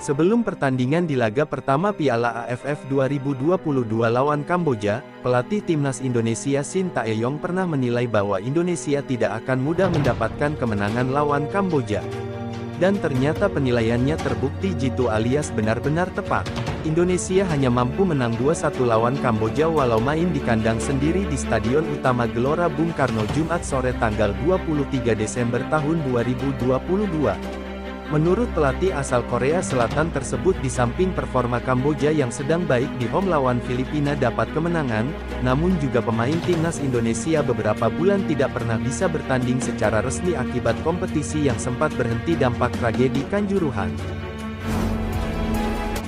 Sebelum pertandingan di laga pertama Piala AFF 2022 lawan Kamboja, pelatih timnas Indonesia Shin Tae-yong pernah menilai bahwa Indonesia tidak akan mudah mendapatkan kemenangan lawan Kamboja. Dan ternyata penilaiannya terbukti jitu alias benar-benar tepat. Indonesia hanya mampu menang 2-1 lawan Kamboja walau main di kandang sendiri di Stadion Utama Gelora Bung Karno Jumat sore tanggal 23 Desember tahun 2022. Menurut pelatih asal Korea Selatan tersebut, di samping performa Kamboja yang sedang baik di home lawan Filipina dapat kemenangan, namun juga pemain timnas Indonesia beberapa bulan tidak pernah bisa bertanding secara resmi akibat kompetisi yang sempat berhenti dampak tragedi Kanjuruhan.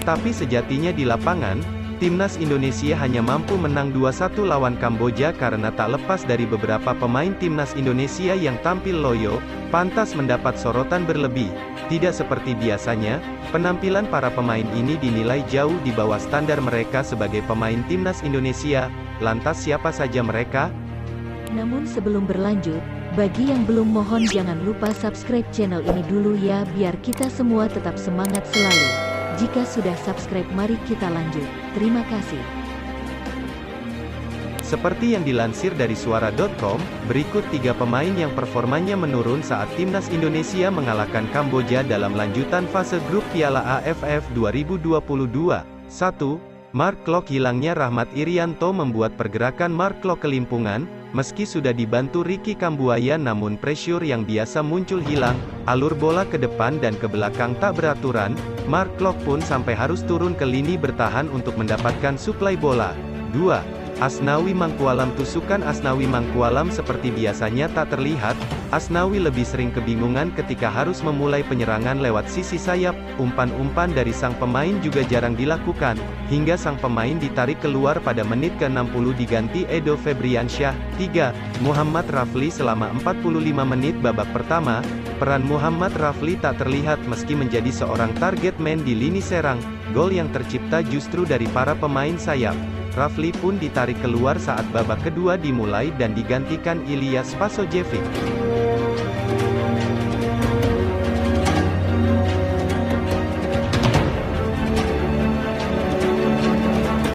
Tapi sejatinya di lapangan, timnas Indonesia hanya mampu menang 2-1 lawan Kamboja karena tak lepas dari beberapa pemain timnas Indonesia yang tampil loyo, pantas mendapat sorotan berlebih. Tidak seperti biasanya, penampilan para pemain ini dinilai jauh di bawah standar mereka sebagai pemain timnas Indonesia. Lantas siapa saja mereka? Namun sebelum berlanjut, bagi yang belum, mohon jangan lupa subscribe channel ini dulu ya, biar kita semua tetap semangat selalu. Jika sudah subscribe, mari kita lanjut. Terima kasih. Seperti yang dilansir dari suara.com, berikut 3 pemain yang performanya menurun saat timnas Indonesia mengalahkan Kamboja dalam lanjutan fase grup Piala AFF 2022. 1. Mark Klok. Hilangnya Rahmat Irianto membuat pergerakan Mark Klok kelimpungan. Meski sudah dibantu Ricky Kambuaya, namun pressure yang biasa muncul hilang, alur bola ke depan dan ke belakang tak beraturan. Mark Klok pun sampai harus turun ke lini bertahan untuk mendapatkan suplai bola. 2. Asnawi Mangkualam. Tusukan Asnawi Mangkualam seperti biasanya tak terlihat. Asnawi lebih sering kebingungan ketika harus memulai penyerangan lewat sisi sayap. Umpan-umpan dari sang pemain juga jarang dilakukan, hingga sang pemain ditarik keluar pada menit ke-60 diganti Edo Febriansyah. 3. Muhammad Rafli. Selama 45 menit babak pertama, peran Muhammad Rafli tak terlihat meski menjadi seorang target man di lini serang. Gol yang tercipta justru dari para pemain sayap. Rafli pun ditarik keluar saat babak kedua dimulai dan digantikan Ilyas Pasojevic.